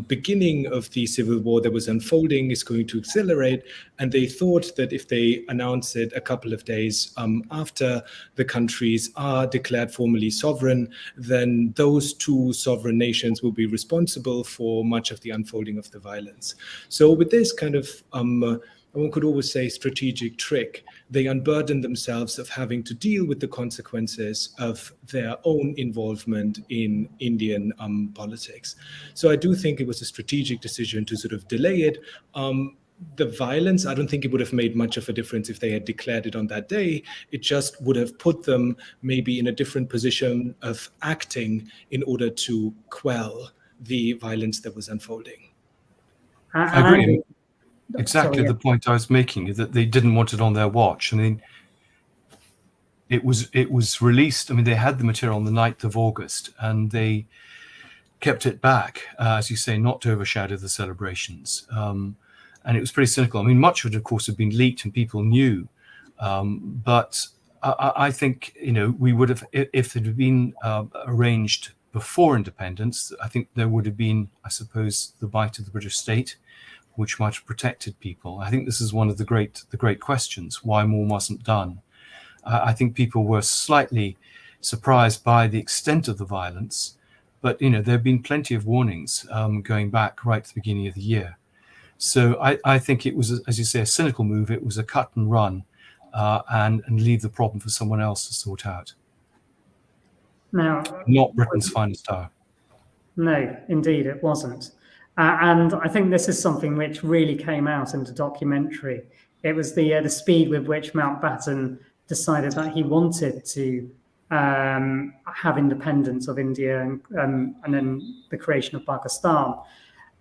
beginning of the civil war that was unfolding is going to accelerate, and they thought that if they announce it a couple of days after the countries are declared formally sovereign, then those two sovereign nations will be responsible for much of the unfolding of the violence. So with this kind of one could always say strategic trick, they unburden themselves of having to deal with the consequences of their own involvement in Indian politics. So I do think it was a strategic decision to sort of delay it. The violence, I don't think it would have made much of a difference if they had declared it on that day. It just would have put them maybe in a different position of acting in order to quell the violence that was unfolding. I agree. Exactly the point I was making, that they didn't want it on their watch. I mean, it was released. I mean, they had the material on the 9th of August, and they kept it back, as you say, not to overshadow the celebrations. And it was pretty cynical. I mean, much of it, of course, had been leaked and people knew. But I think, we would have, if it had been arranged before independence, I think there would have been, I suppose, the bite of the British state, which might have protected people. I think this is one of the great questions, why more wasn't done. I think people were slightly surprised by the extent of the violence. But, there have been plenty of warnings going back right to the beginning of the year. So I think it was, as you say, a cynical move. It was a cut and run and leave the problem for someone else to sort out. Now, not Britain's finest hour. No, indeed, it wasn't. And I think this is something which really came out in the documentary. It was the speed with which Mountbatten decided that he wanted to have independence of India and then the creation of Pakistan.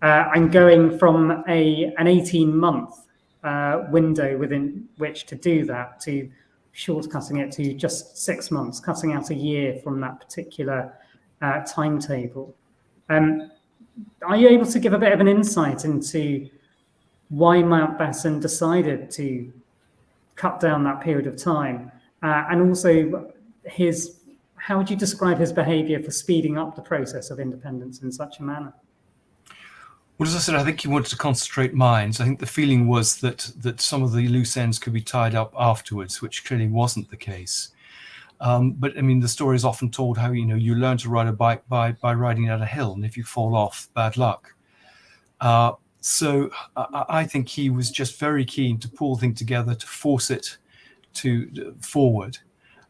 And going from an 18-month window within which to do that to shortcutting it to just 6 months, cutting out a year from that particular timetable. Are you able to give a bit of an insight into why Mountbatten decided to cut down that period of time? And also how would you describe his behavior for speeding up the process of independence in such a manner? Well, as I said, I think he wanted to concentrate minds. I think the feeling was that some of the loose ends could be tied up afterwards, which clearly wasn't the case. But I mean, the story is often told how, you learn to ride a bike by riding down a hill, and if you fall off, bad luck. So I think he was just very keen to pull things together, to force it forward.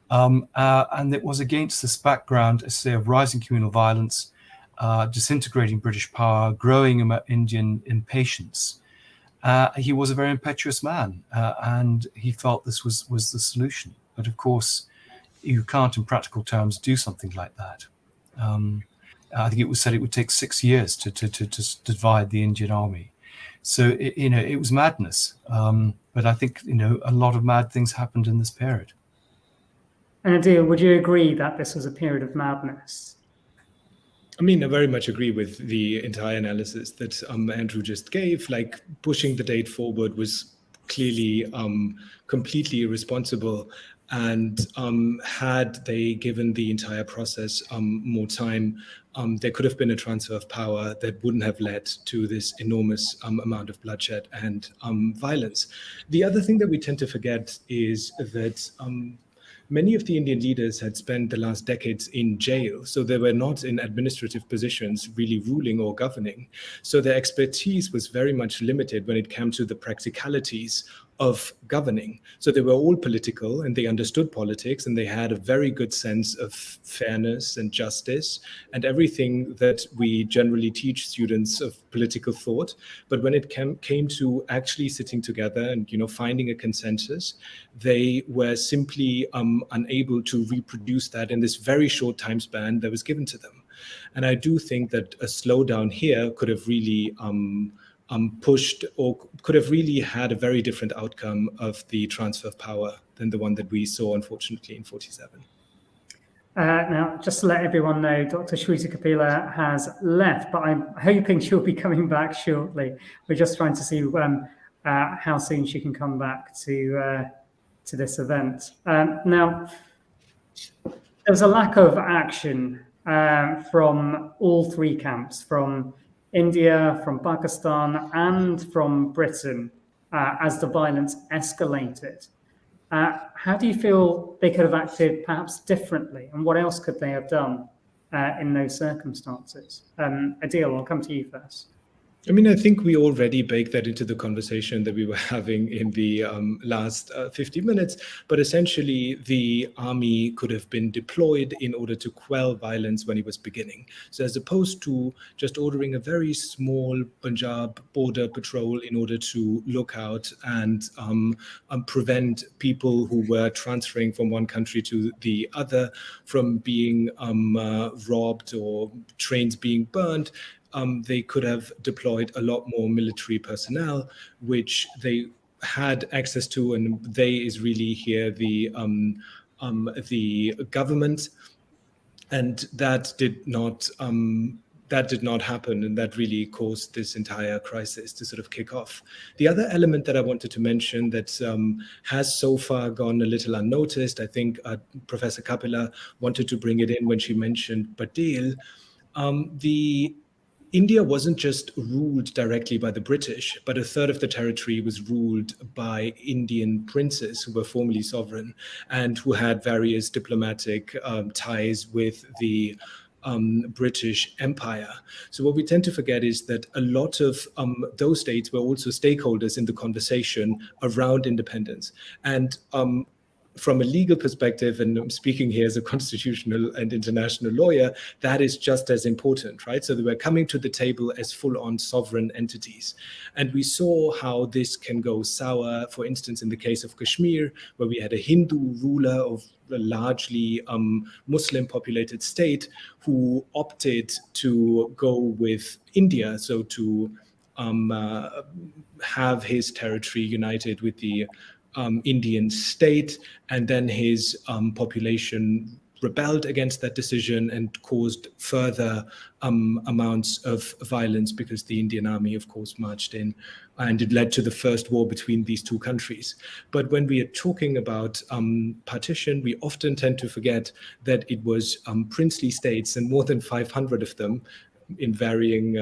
And it was against this background, as I say, of rising communal violence, disintegrating British power, growing Indian impatience. He was a very impetuous man, and he felt this was the solution. But of course, you can't, in practical terms, do something like that. I think it was said it would take 6 years to divide the Indian army. So it was madness. But I think a lot of mad things happened in this period. And Adil, would you agree that this was a period of madness? I mean, I very much agree with the entire analysis that Andrew just gave. Like, pushing the date forward was clearly completely irresponsible. And had they given the entire process more time, there could have been a transfer of power that wouldn't have led to this enormous amount of bloodshed and violence. The other thing that we tend to forget is that many of the Indian leaders had spent the last decades in jail, so they were not in administrative positions really ruling or governing. So their expertise was very much limited when it came to the practicalities of governing. So they were all political, and they understood politics, and they had a very good sense of fairness and justice and everything that we generally teach students of political thought. But when it came to actually sitting together and finding a consensus, they were simply unable to reproduce that in this very short time span that was given to them. And I do think that a slowdown here could have really pushed, or could have really had a very different outcome of the transfer of power than the one that we saw, unfortunately, in 47. Now, just to let everyone know, Dr. Shruti Kapila has left, but I'm hoping she'll be coming back shortly. We're just trying to see how soon she can come back to this event. Now, there was a lack of action from all three camps, from India, from Pakistan, and from Britain as the violence escalated. How do you feel they could have acted perhaps differently, and what else could they have done in those circumstances? Adil, I'll come to you first. I mean, I think we already baked that into the conversation that we were having in the last 50 minutes. But essentially, the army could have been deployed in order to quell violence when it was beginning. So as opposed to just ordering a very small Punjab border patrol in order to look out and prevent people who were transferring from one country to the other from being robbed or trains being burned, they could have deployed a lot more military personnel, which they had access to, and they is really here the government, and that did not happen, and that really caused this entire crisis to sort of kick off. The other element that I wanted to mention that has so far gone a little unnoticed, I think Professor Kapila wanted to bring it in when she mentioned Patel, India wasn't just ruled directly by the British, but a third of the territory was ruled by Indian princes who were formerly sovereign and who had various diplomatic ties with the British Empire. So what we tend to forget is that a lot of those states were also stakeholders in the conversation around independence. And from a legal perspective, and I'm speaking here as a constitutional and international lawyer, that is just as important, right? So they were coming to the table as full-on sovereign entities. And we saw how this can go sour, for instance, in the case of Kashmir, where we had a Hindu ruler of a largely Muslim-populated state who opted to go with India, so to have his territory united with the Indian state, and then his population rebelled against that decision and caused further amounts of violence because the Indian army, of course, marched in, and it led to the first war between these two countries. But when we are talking about partition, we often tend to forget that it was princely states, and more than 500 of them, in varying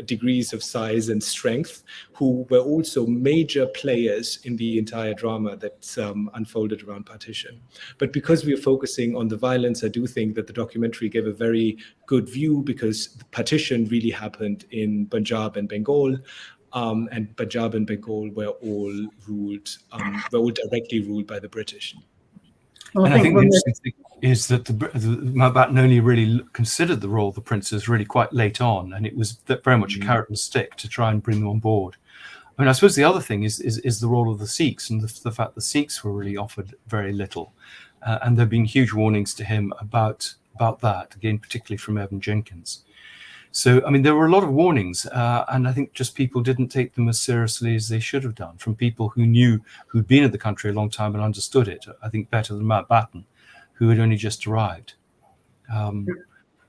degrees of size and strength, who were also major players in the entire drama that unfolded around partition. But because we are focusing on the violence, I do think that the documentary gave a very good view, because the partition really happened in Punjab and Bengal. And Punjab and Bengal were all directly ruled by the British. Well, I think the interesting thing is that the Mountbatten only really considered the role of the princes really quite late on, and it was very much a carrot and stick to try and bring them on board. I mean, I suppose the other thing is the role of the Sikhs, and the fact the Sikhs were really offered very little, and there have been huge warnings to him about that, again, particularly from Evan Jenkins. So, I mean, there were a lot of warnings, and I think just people didn't take them as seriously as they should have done, from people who'd been in the country a long time and understood it, I think, better than Mountbatten, who had only just arrived. I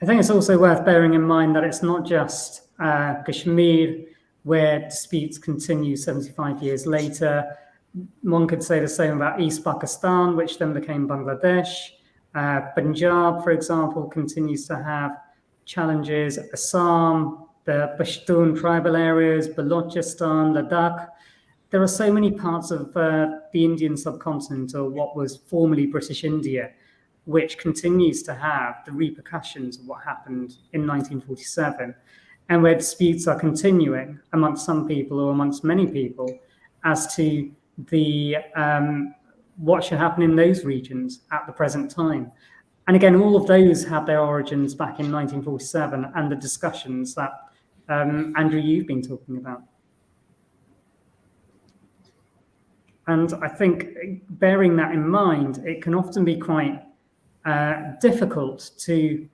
think it's also worth bearing in mind that it's not just Kashmir, where disputes continue 75 years later. One could say the same about East Pakistan, which then became Bangladesh. Punjab, for example, continues to have challenges. Assam, the Pashtun tribal areas, Balochistan, Ladakh. There are so many parts of the Indian subcontinent, or what was formerly British India, which continues to have the repercussions of what happened in 1947, and where disputes are continuing amongst some people or amongst many people as to the what should happen in those regions at the present time. And again, all of those have their origins back in 1947 and the discussions that, Andrew, you've been talking about. And I think bearing that in mind, it can often be quite difficult to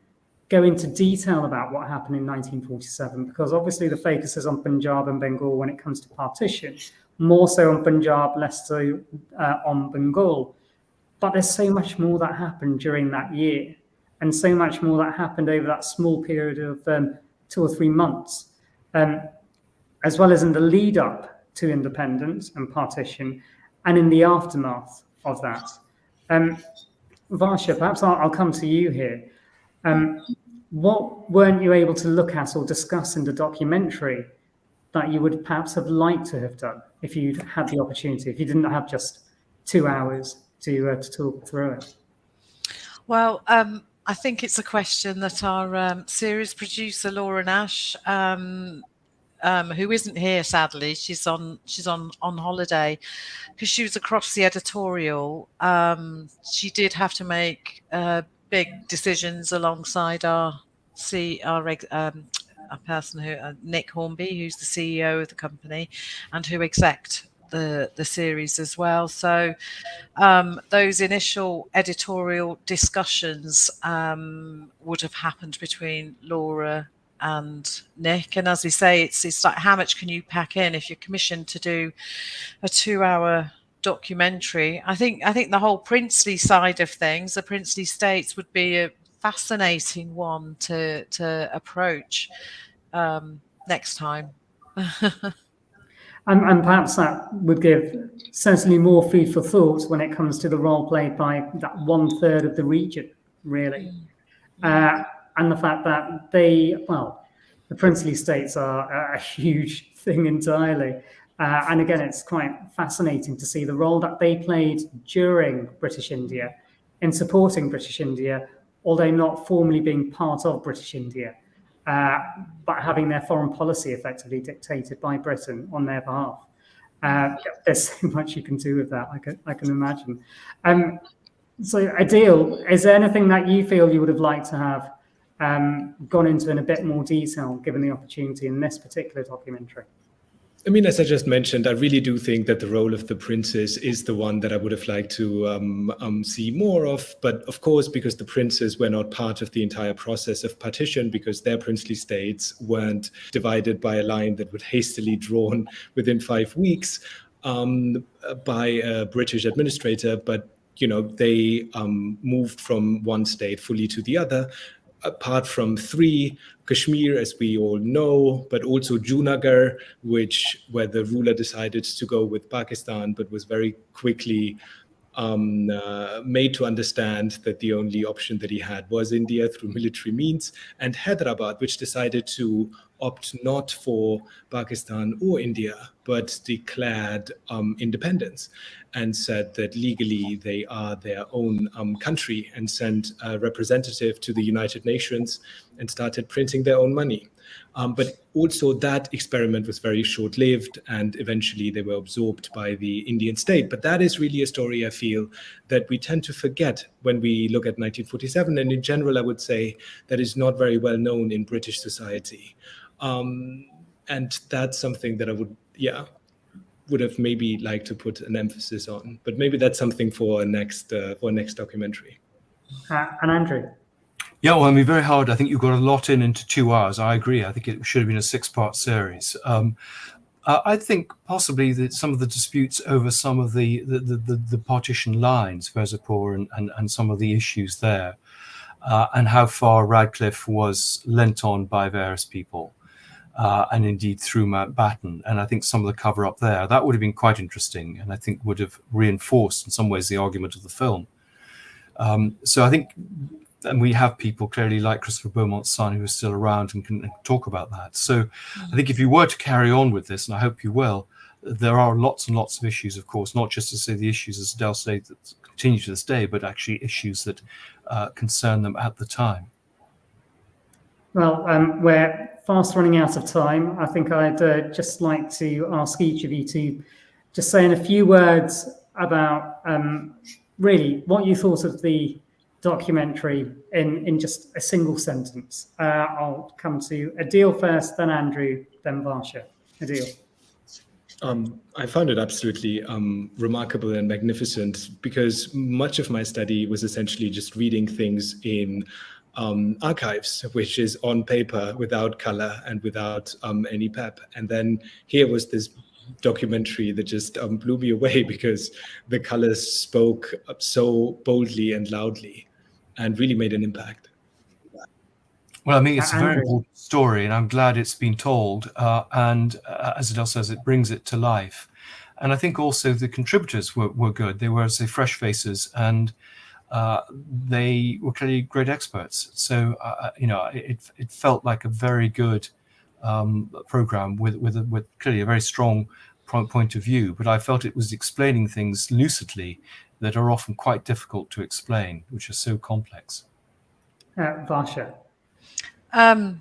go into detail about what happened in 1947, because obviously the focus is on Punjab and Bengal when it comes to partition, more so on Punjab, less so on Bengal. But there's so much more that happened during that year, and so much more that happened over that small period of 2 or 3 months, as well as in the lead up to independence and partition, and in the aftermath of that. Varsha, perhaps I'll come to you here. What weren't you able to look at or discuss in the documentary that you would perhaps have liked to have done if you'd had the opportunity, if you didn't have just 2 hours to talk through it? Well, I think it's a question that our series producer Laura Nash, who isn't here sadly, she's on holiday, because she was across the editorial. She did have to make big decisions alongside our person who Nick Hornby, who's the CEO of the company and who execed the series as well. So those initial editorial discussions would have happened between Laura and Nick, and as we say, it's like, how much can you pack in if you're commissioned to do a 2-hour documentary? I think the whole princely side of things, the princely states, would be a fascinating one to approach next time. And perhaps that would give certainly more food for thought when it comes to the role played by that 1/3 of the region, really. And the fact that the princely states are a huge thing entirely. And again, it's quite fascinating to see the role that they played during British India in supporting British India, although not formally being part of British India, but having their foreign policy effectively dictated by Britain on their behalf. There's so much you can do with that, I can imagine. So, Adil, is there anything that you feel you would have liked to have gone into in a bit more detail, given the opportunity in this particular documentary? I mean, as I just mentioned, I really do think that the role of the princes is the one that I would have liked to see more of. But of course, because the princes were not part of the entire process of partition, because their princely states weren't divided by a line that was hastily drawn within 5 weeks by a British administrator, but they moved from one state fully to the other. Apart from 3, Kashmir, as we all know, but also Junagadh, where the ruler decided to go with Pakistan, but was very quickly made to understand that the only option that he had was India through military means, and Hyderabad, which decided to opt not for Pakistan or India, but declared independence and said that legally they are their own country, and sent a representative to the United Nations and started printing their own money. But also that experiment was very short-lived, and eventually they were absorbed by the Indian state. But that is really a story, I feel, that we tend to forget when we look at 1947. And in general, I would say that is not very well known in British society. And that's something that I would have maybe liked to put an emphasis on. But maybe that's something for a next documentary. And Andrew? Yeah, well, I mean, very hard. I think you got a lot into 2 hours. I agree. I think it should have been a 6-part series. I think possibly that some of the disputes over some of the partition lines, Verzapur and some of the issues there, and how far Radcliffe was lent on by various people, and indeed through Mountbatten. And I think some of the cover up there, that would have been quite interesting, and I think would have reinforced in some ways the argument of the film. So I think, and we have people clearly like Christopher Beaumont's son who is still around and can talk about that. So I think if you were to carry on with this, and I hope you will, there are lots and lots of issues, of course, not just to say the issues, as Adele said, that continue to this day, but actually issues that concern them at the time. Well, we're fast running out of time. I think I'd just like to ask each of you to just say in a few words about really what you thought of the documentary in just a single sentence. I'll come to Adil first, then Andrew, then Varsha. Adil. I found it absolutely remarkable and magnificent, because much of my study was essentially just reading things in archives, which is on paper without color and without any pep. And then here was this documentary that just blew me away, because the colors spoke so boldly and loudly and really made an impact. Well, I mean, it's a very important story, and I'm glad it's been told. And as Adele says, it brings it to life. And I think also the contributors were good. They were, say, fresh faces, and they were clearly great experts. So, it felt like a very good program with clearly a very strong point of view. But I felt it was explaining things lucidly that are often quite difficult to explain, which are so complex. Varsha.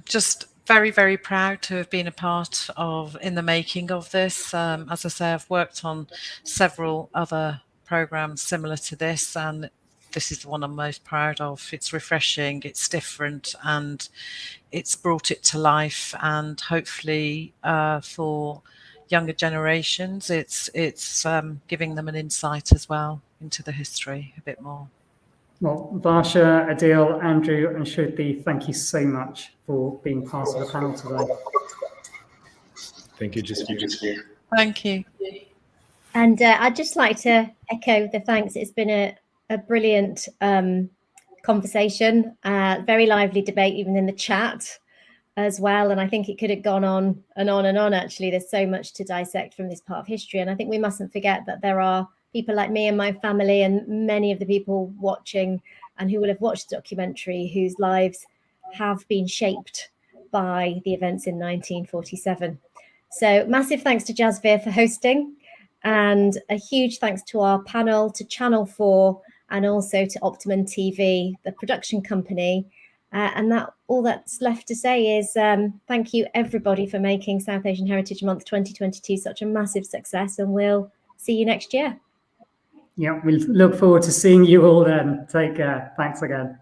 Just very, very proud to have been a part of in the making of this. As I say, I've worked on several other programs similar to this, and this is the one I'm most proud of. It's refreshing, it's different, and it's brought it to life. And hopefully for younger generations, it's giving them an insight as well into the history a bit more. Well, Varsha, Adil, Andrew, and Shruti, thank you so much for being part of the panel today. Thank you, Jasvir. Thank you. And I'd just like to echo the thanks. It's been a brilliant conversation, very lively debate, even in the chat as well. And I think it could have gone on and on and on, actually. There's so much to dissect from this part of history. And I think we mustn't forget that there are people like me and my family and many of the people watching and who will have watched the documentary whose lives have been shaped by the events in 1947. So massive thanks to Jasvir for hosting, and a huge thanks to our panel, to Channel 4, and also to Optimum TV, the production company. And that all that's left to say is thank you everybody for making South Asian Heritage Month 2022 such a massive success, and we'll see you next year. Yeah, we look forward to seeing you all then. Take care. Thanks again.